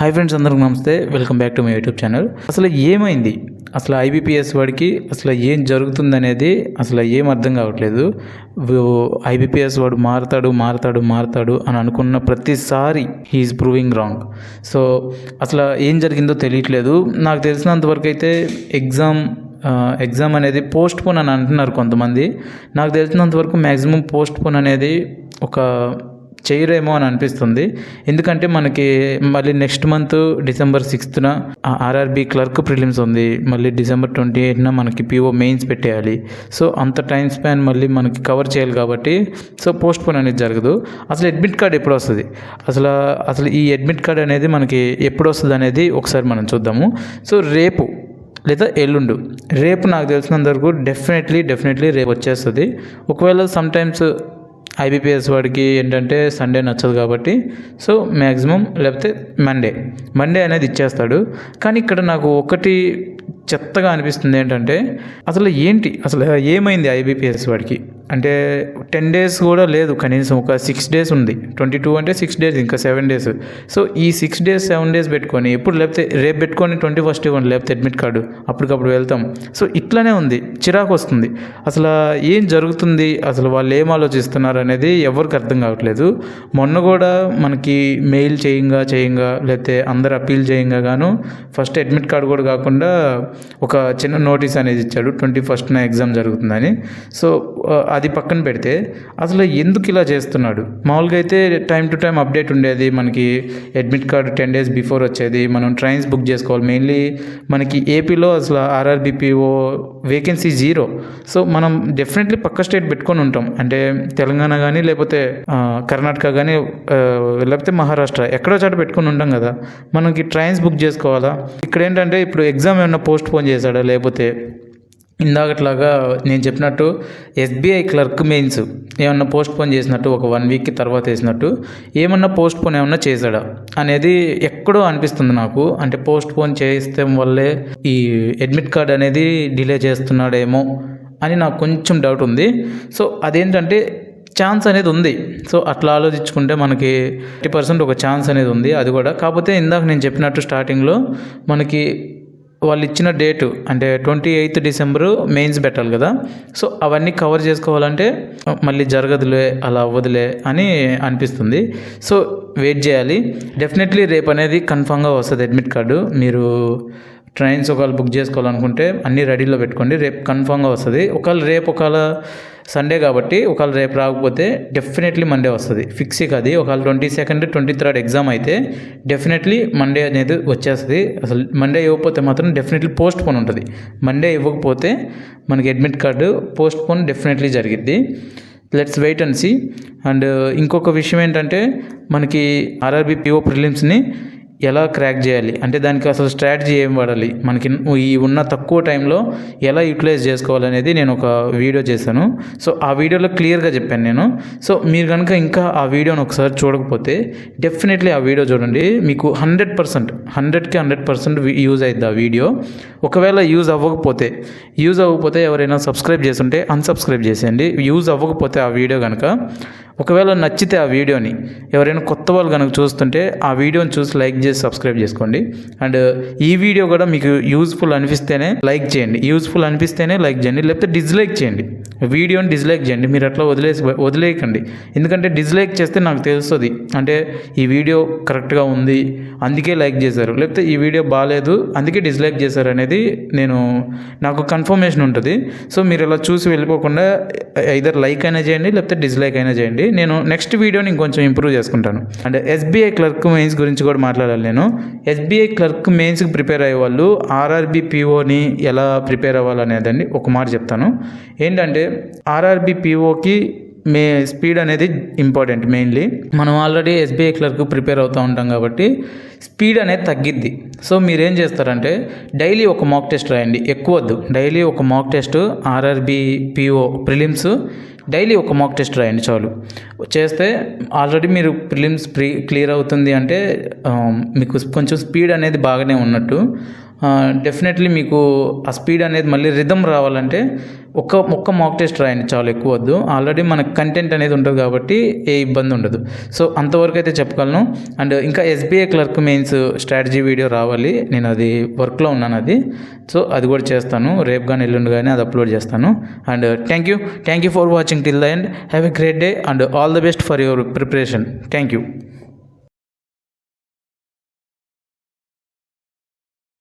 Hi friends, అందరికి నమస్తే. Welcome back to my YouTube channel. అసలు ఏమైంది, అసలు ఐబీపీఎస్ వాడికి అసలు ఏం జరుగుతుందనేది అసలు ఏం అర్థం కావట్లేదు. ఐబీపీఎస్ వాడు మారతాడు అని అనుకున్న ప్రతిసారి హీఈస్ ప్రూవింగ్ రాంగ్. సో అసలు ఏం జరిగిందో తెలియట్లేదు. నాకు తెలిసినంతవరకు అయితే ఎగ్జామ్ అనేది పోస్ట్ పోన్ అని అంటున్నారు కొంతమంది. నాకు తెలిసినంతవరకు మ్యాక్సిమం పోస్ట్ పోన్ అనేది ఒక చేయరేమో అని అనిపిస్తుంది. ఎందుకంటే మనకి మళ్ళీ next month December 6th RRB clerk prelims ఉంది. మళ్ళీ డిసెంబర్ 28th మనకి పిఓ మెయిన్స్ పెట్టేయాలి. సో అంత టైం స్పాన్ మళ్ళీ మనకి కవర్ చేయాలి కాబట్టి సో పోస్ట్ పోన్ అనేది జరగదు. అసలు అడ్మిట్ కార్డ్ ఎప్పుడు వస్తుంది, అసలు ఈ అడ్మిట్ కార్డ్ అనేది మనకి ఎప్పుడు వస్తుంది అనేది ఒకసారి మనం చూద్దాము. సో రేపు లేదా ఎల్లుండు, రేపు నాకు తెలిసినంత వరకు డెఫినెట్లీ రేపు వచ్చేస్తుంది. ఒకవేళ సమ్టైమ్స్ ఐబీపీఎస్ వాడికి ఏంటంటే సండే నచ్చదు కాబట్టి సో మ్యాక్సిమం లేకపోతే మండే అనేది ఇచ్చేస్తాడు. కానీ ఇక్కడ నాకు ఒకటి చెత్తగా అనిపిస్తుంది ఏంటంటే అసలు ఏమైంది ఐబీపీఎస్ వాడికి అంటే 10 days కూడా లేదు, కనీసం ఒక 6 days ఉంది. 22 అంటే 6 days, ఇంకా 7 days. సో ఈ 6 days 7 days పెట్టుకొని ఎప్పుడు లేకపోతే రేపు పెట్టుకొని 21st ఇవ్వండి, లేకపోతే అడ్మిట్ కార్డు అప్పటికప్పుడు వెళ్తాం. సో ఇట్లానే ఉంది, చిరాకు వస్తుంది. అసలు ఏం జరుగుతుంది, అసలు వాళ్ళు ఏం ఆలోచిస్తున్నారు అనేది ఎవరికి అర్థం కావట్లేదు. మొన్న కూడా మనకి మెయిల్ చేయంగా లేకపోతే అందరు అప్పీల్ చేయంగా గాను ఫస్ట్ అడ్మిట్ కార్డు కూడా కాకుండా ఒక చిన్న నోటీస్ అనేది ఇచ్చాడు, 21st ఎగ్జామ్ జరుగుతుందని. సో అది పక్కన పెడితే అసలు ఎందుకు ఇలా చేస్తున్నాడు? మామూలుగా అయితే టైం టు టైం అప్డేట్ ఉండేది, మనకి అడ్మిట్ కార్డు 10 days బిఫోర్ వచ్చేది, మనం ట్రైన్స్ బుక్ చేసుకోవాలి. మెయిన్లీ మనకి ఏపీలో అసలు ఆర్ఆర్బీపీఓ వేకెన్సీ 0. సో మనం డెఫినెట్లీ పక్క స్టేట్ పెట్టుకొని ఉంటాం, అంటే తెలంగాణ కానీ లేకపోతే కర్ణాటక కానీ లేకపోతే మహారాష్ట్ర ఎక్కడో చోట పెట్టుకొని ఉంటాం కదా. మనకి ట్రైన్స్ బుక్ చేసుకోవాలా? ఇక్కడ ఏంటంటే ఇప్పుడు ఎగ్జామ్ ఏమన్నా పోస్ట్ పోన్ చేశాడా, లేకపోతే ఇందాకట్లాగా నేను చెప్పినట్టు ఎస్బీఐ క్లర్క్ మెయిన్స్ ఏమన్నా పోస్ట్ పోన్ చేసినట్టు ఒక 1 week తర్వాత వేసినట్టు ఏమన్నా పోస్ట్ పోన్ ఏమన్నా చేశాడా అనేది ఎక్కడో అనిపిస్తుంది నాకు. అంటే పోస్ట్ పోన్ చేస్తే వల్లే ఈ అడ్మిట్ కార్డ్ అనేది డిలే చేస్తున్నాడేమో అని నాకు కొంచెం డౌట్ ఉంది. సో అదేంటంటే ఛాన్స్ అనేది ఉంది. సో అట్లా ఆలోచించుకుంటే మనకి 50% ఒక ఛాన్స్ అనేది ఉంది. అది కూడా కాకపోతే ఇందాక నేను చెప్పినట్టు స్టార్టింగ్లో మనకి వాళ్ళు ఇచ్చిన డేటు అంటే 28th December మెయిన్స్ పెట్టాలి కదా. సో అవన్నీ కవర్ చేసుకోవాలంటే మళ్ళీ జరగదులే, అలా అవ్వదులే అని అనిపిస్తుంది. సో వెయిట్ చేయాలి. డెఫినెట్లీ రేపు అనేది కన్ఫామ్గా వస్తుంది అడ్మిట్ కార్డు. మీరు ట్రైన్స్ ఒకవేళ బుక్ చేసుకోవాలనుకుంటే అన్నీ రెడీలో పెట్టుకోండి, రేపు కన్ఫామ్గా వస్తుంది. ఒకవేళ సండే కాబట్టి ఒకవేళ రేపు రాకపోతే డెఫినెట్లీ మండే వస్తుంది, ఫిక్స్ కాదు. ఒకవేళ 22nd 23rd ఎగ్జామ్ అయితే డెఫినెట్లీ మండే అనేది వచ్చేస్తుంది. అసలు మండే ఇవ్వకపోతే మాత్రం డెఫినెట్లీ పోస్ట్ పోన్ ఉంటుంది. మండే ఇవ్వకపోతే మనకి admit card postpone definitely జరిగిద్ది. Let's wait and see. And ఇంకొక విషయం ఏంటంటే మనకి ఆర్ఆర్బీ పిఓ ప్రిలిమ్స్ని ఎలా క్రాక్ చేయాలి అంటే దానికి అసలు స్ట్రాటజీ ఏం వాడాలి, మనకి ఈ ఉన్న తక్కువ టైంలో ఎలా యూటిలైజ్ చేసుకోవాలనేది నేను ఒక వీడియో చేశాను. సో ఆ వీడియోలో క్లియర్గా చెప్పాను నేను. సో మీరు కనుక ఇంకా ఆ వీడియోని ఒకసారి చూడకపోతే డెఫినెట్లీ ఆ వీడియో చూడండి, మీకు 100% యూజ్ అవుతుంది ఆ వీడియో. ఒకవేళ యూజ్ అవ్వకపోతే ఎవరైనా సబ్స్క్రైబ్ చేస్తుంటే అన్సబ్స్క్రైబ్ చేసేయండి. యూజ్ అవ్వకపోతే ఆ వీడియో కనుక ఒకవేళ నచ్చితే ఆ వీడియోని ఎవరైనా కొత్త వాళ్ళు కనుక చూస్తుంటే ఆ వీడియోని చూసి లైక్ చేసి సబ్స్క్రైబ్ చేసుకోండి. అండ్ ఈ వీడియో కూడా మీకు యూజ్ఫుల్ అనిపిస్తేనే లైక్ చేయండి, లైక్ చేయండి, లేకపోతే డిస్లైక్ చేయండి. వీడియోని డిస్లైక్ చేయండి, మీరు అట్లా వదిలేయకండి. ఎందుకంటే డిస్లైక్ చేస్తే నాకు తెలుస్తుంది అంటే ఈ వీడియో కరెక్ట్గా ఉంది అందుకే లైక్ చేశారు, లేకపోతే ఈ వీడియో బాగాలేదు అందుకే డిస్లైక్ చేశారు అనేది నాకు కన్ఫర్మేషన్ ఉంటుంది. సో మీరు ఇలా చూసి వెళ్ళిపోకుండా ఐదర్ లైక్ అయినా చేయండి లేకపోతే డిస్లైక్ అయినా చేయండి. నేను నెక్స్ట్ వీడియోని ఇంకొంచెం ఇంప్రూవ్ చేసుకుంటాను. అండ్ ఎస్బీఐ క్లర్క్ మెయిన్స్ గురించి కూడా మాట్లాడాలి నేను. ఎస్బీఐ క్లర్క్ మెయిన్స్కి ప్రిపేర్ అయ్యే వాళ్ళు ఆర్ఆర్బీ పిఓని ఎలా ప్రిపేర్ అవ్వాలనేదండి ఒక మాట చెప్తాను. ఏంటంటే ఆర్ఆర్బీ పిఓకి స్పీడ్ అనేది ఇంపార్టెంట్. మెయిన్లీ మనం ఆల్రెడీ ఎస్బీఐ క్లర్క్ ప్రిపేర్ అవుతూ ఉంటాం కాబట్టి స్పీడ్ అనేది తగ్గిద్ది. సో మీరేం చేస్తారంటే డైలీ ఒక మాక్ టెస్ట్ రాయండి, ఎక్కువ వద్దు. డైలీ ఒక mock test RRB PO prelims daily ఒక మాక్ టెస్ట్ రాయండి చాలు. చేస్తే ఆల్రెడీ మీరు ప్రిలిమ్స్ క్లియర్ అవుతుంది అంటే మీకు కొంచెం స్పీడ్ అనేది బాగానే ఉన్నట్టు. డెఫినెట్లీ మీకు ఆ స్పీడ్ అనేది మళ్ళీ రిథమ్ రావాలంటే ఒక్క మాక్ టెస్ట్ రాయండి, చాలా ఎక్కువ వద్దు. ఆల్రెడీ మనకు కంటెంట్ అనేది ఉంటుంది కాబట్టి ఏ ఇబ్బంది ఉండదు. సో అంతవరకు అయితే చెప్పగలను. అండ్ ఇంకా SBI clerk mains strategy video రావాలి, నేను అది వర్క్లో ఉన్నాను అది. సో అది కూడా చేస్తాను, రేపు కానీ ఎల్లుండి కానీ అది అప్లోడ్ చేస్తాను. And thank you for watching till the end. Have a great day and all the best for your preparation. Thank you.